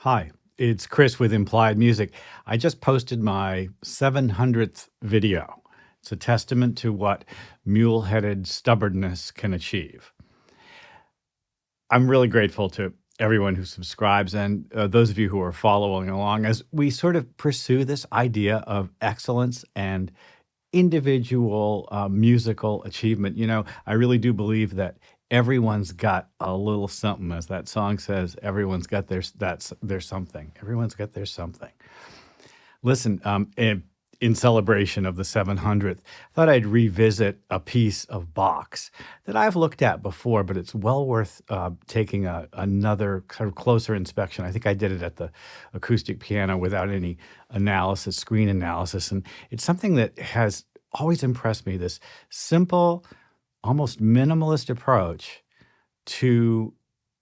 Hi, it's Chris with Implied Music. I just posted my 700th video. It's a testament to what mule-headed stubbornness can achieve. I'm really grateful to everyone who subscribes and those of you who are following along as we sort of pursue this idea of excellence and individual musical achievement. You know, I really do believe that everyone's got a little something, as that song says. Everyone's got their something. Everyone's got their something. Listen, in celebration of the 700th, I thought I'd revisit a piece of Bach's that I've looked at before, but it's well worth taking another sort of closer inspection. I think I did it at the acoustic piano without any analysis, screen analysis, and it's something that has always impressed me, this simple, almost minimalist approach to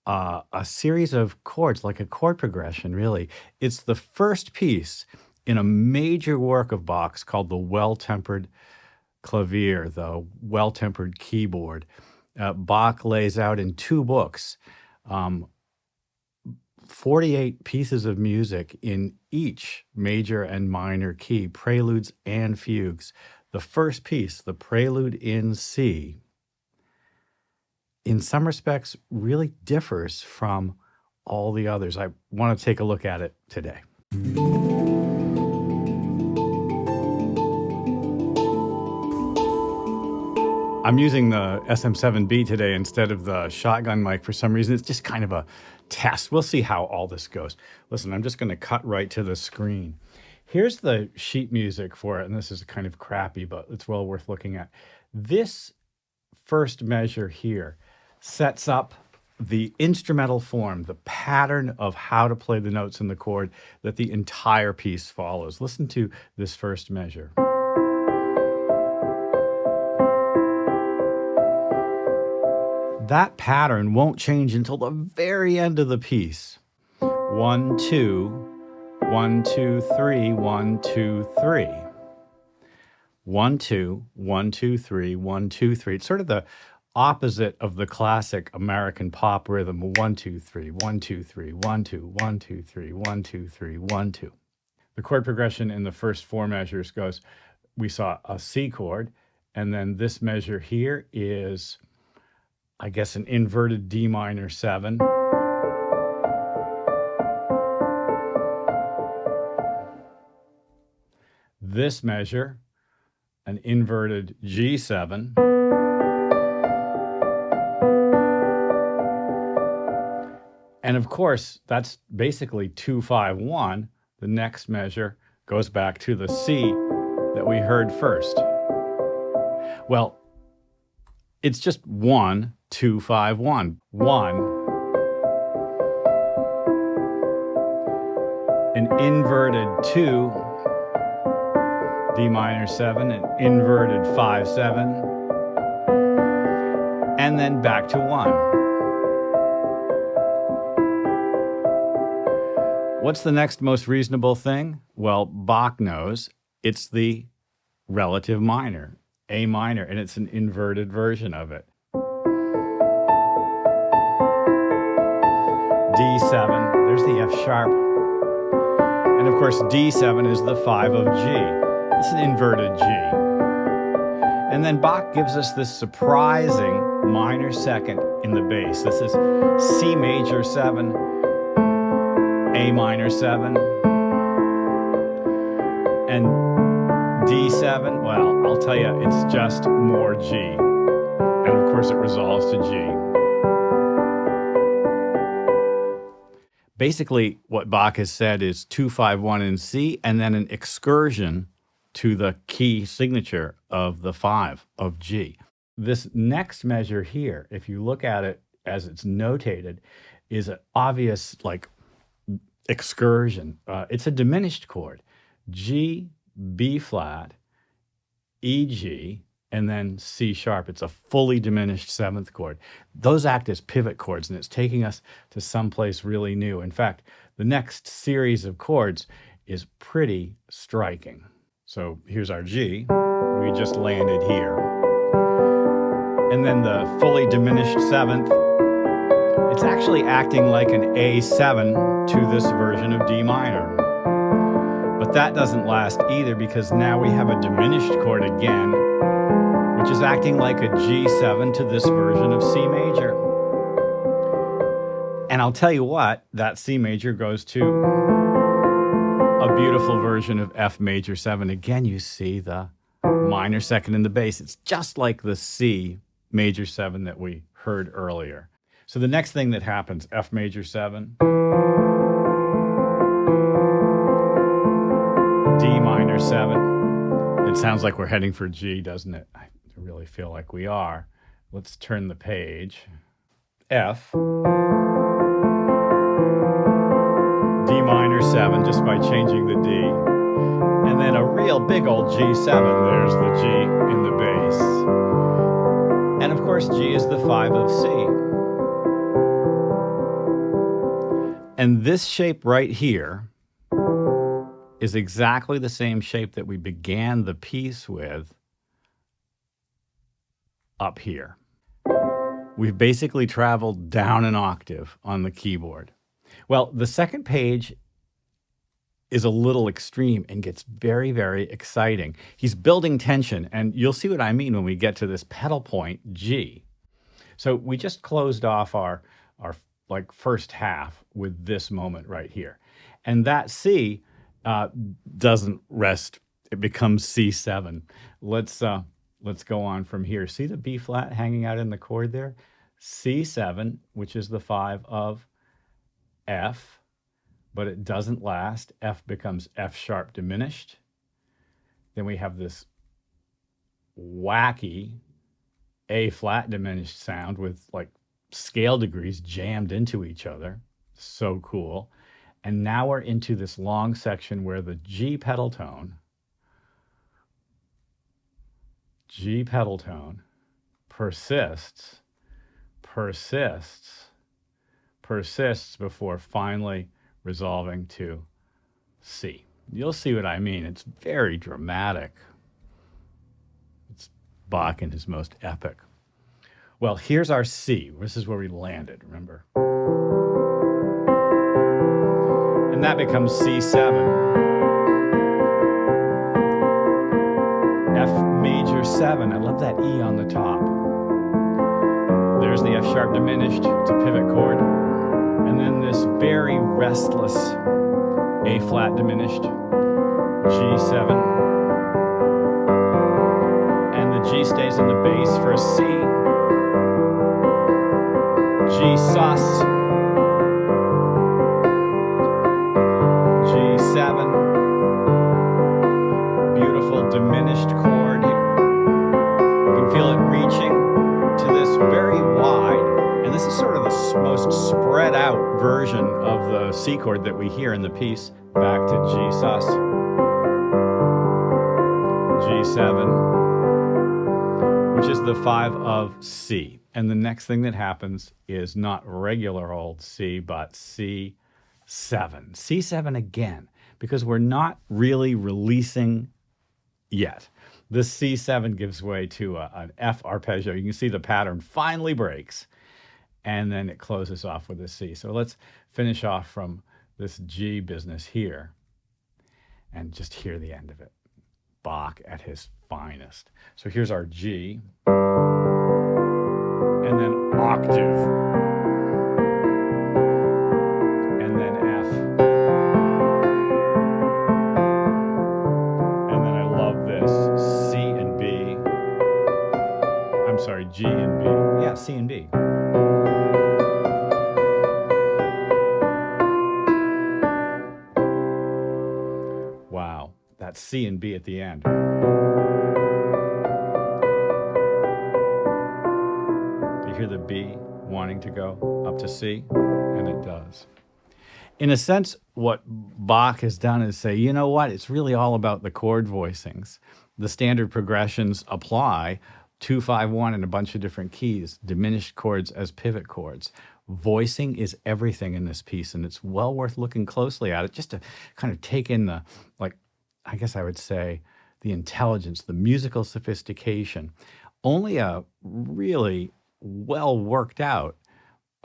a series of chords, like a chord progression, really. It's the first piece in a major work of Bach's called the Well-Tempered Clavier, the Well-Tempered Keyboard. Bach lays out in two books 48 pieces of music in each major and minor key, preludes and fugues. The first piece, the Prelude in C, in some respects really differs from all the others. I want to take a look at it today. I'm using the SM7B today instead of the shotgun mic for some reason. It's just kind of a test. We'll see how all this goes. Listen, I'm just going to cut right to the screen. Here's the sheet music for it, and this is kind of crappy, but it's well worth looking at. This first measure here sets up the instrumental form, the pattern of how to play the notes in the chord that the entire piece follows. Listen to this first measure. That pattern won't change until the very end of the piece. 1, 2, 1, 2, 3, 1, 2, 3. 1, 2, 1, 2, 3, 1, 2, 3. It's sort of the opposite of the classic American pop rhythm. 1, 2, 3, 1, 2, 3, 1, 2, 1, 2, 3, 1, 2, 3, 1, 2. The chord progression in the first four measures goes, we saw a C chord, and then this measure here is, I guess, an inverted D minor 7. This measure, an inverted G7. And of course, that's basically 2-5-1. The next measure goes back to the C that we heard first. Well, it's just 1, 2, 5, 1. 1, an inverted 2, D minor 7, an inverted 5, 7, and then back to 1. What's the next most reasonable thing? Well, Bach knows it's the relative minor, A minor, and it's an inverted version of it. D7, there's the F sharp. And of course, D7 is the 5 of G. It's an inverted G. And then Bach gives us this surprising minor second in the bass. This is C major 7, A minor 7, and D7, well, I'll tell you, it's just more G. And of course it resolves to G. Basically, what Bach has said is 2-5-1 in C, and then an excursion to the key signature of the 5 of G. This next measure here, if you look at it as it's notated, is an obvious, like, excursion. It's a diminished chord. G, B flat, E, G, and then C sharp. It's a fully diminished seventh chord. Those act as pivot chords, and it's taking us to someplace really new. In fact, the next series of chords is pretty striking. So here's our G. We just landed here. And then the fully diminished seventh, It's actually acting like an A7 to this version of D minor. But that doesn't last either, because now we have a diminished chord again, which is acting like a G7 to this version of C major. And I'll tell you what, that C major goes to a beautiful version of F major 7. Again, you see the minor second in the bass. It's just like the C major 7 that we heard earlier. So the next thing that happens, F major 7, D minor 7. It sounds like we're heading for G, doesn't it? I really feel like we are. Let's turn the page. F, D minor 7, just by changing the D. And then a real big old G7. There's the G in the bass. And of course, G is the 5 of C. And this shape right here is exactly the same shape that we began the piece with up here. We've basically traveled down an octave on the keyboard. Well, the second page is a little extreme and gets very, very exciting. He's building tension, and you'll see what I mean when we get to this pedal point, G. So we just closed off our first half with this moment right here. And that C doesn't rest. It becomes C7. Let's go on from here. See the B flat hanging out in the chord there? C7, which is the 5 of F, but it doesn't last. F becomes F sharp diminished. Then we have this wacky A flat diminished sound with like scale degrees jammed into each other. So cool. And now we're into this long section where the G pedal tone persists before finally resolving to C. You'll see what I mean. It's very dramatic. It's Bach in his most epic. Well, here's our C. This is where we landed, remember? And that becomes C7. F major 7. I love that E on the top. There's the F sharp diminished. It's a pivot chord. And then this very restless A flat diminished, G7. And the G stays in the bass for a C. G sus, G7, beautiful diminished chord here. You can feel it reaching to this very wide, and this is sort of the most spread out version of the C chord that we hear in the piece, back to G sus, G7, which is the 5 of C. And the next thing that happens is not regular old C, but C7. C7 again, because we're not really releasing yet. This C7 gives way to an F arpeggio. You can see the pattern finally breaks, and then it closes off with a C. So let's finish off from this G business here and just hear the end of it. Bach at his finest. So here's our G. And then octave, and then F, and then I love this, C and B, I'm sorry, G and B, yeah, C and B. Wow, that's C and B at the end. Hear the B wanting to go up to C, and it does. In a sense, what Bach has done is say, you know what, it's really all about the chord voicings. The standard progressions apply, 2, 5, 1 in a bunch of different keys, diminished chords as pivot chords. Voicing is everything in this piece, and it's well worth looking closely at it just to kind of take in the, I guess I would say, the intelligence, the musical sophistication. Only a really well worked out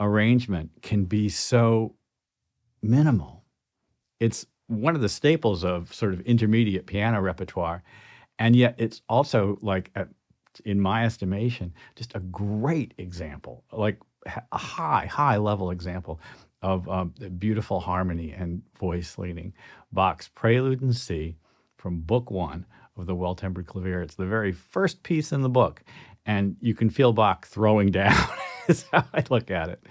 arrangement can be so minimal. It's one of the staples of sort of intermediate piano repertoire, and yet it's also like, in my estimation, just a great example, like a high level example of beautiful harmony and voice leading. Bach's Prelude in C from Book One of the Well-Tempered Clavier. It's the very first piece in the book, and you can feel Bach throwing down is how I look at it.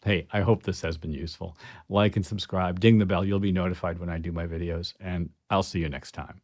Hey, I hope this has been useful. Like and subscribe, ding the bell. You'll be notified when I do my videos, and I'll see you next time.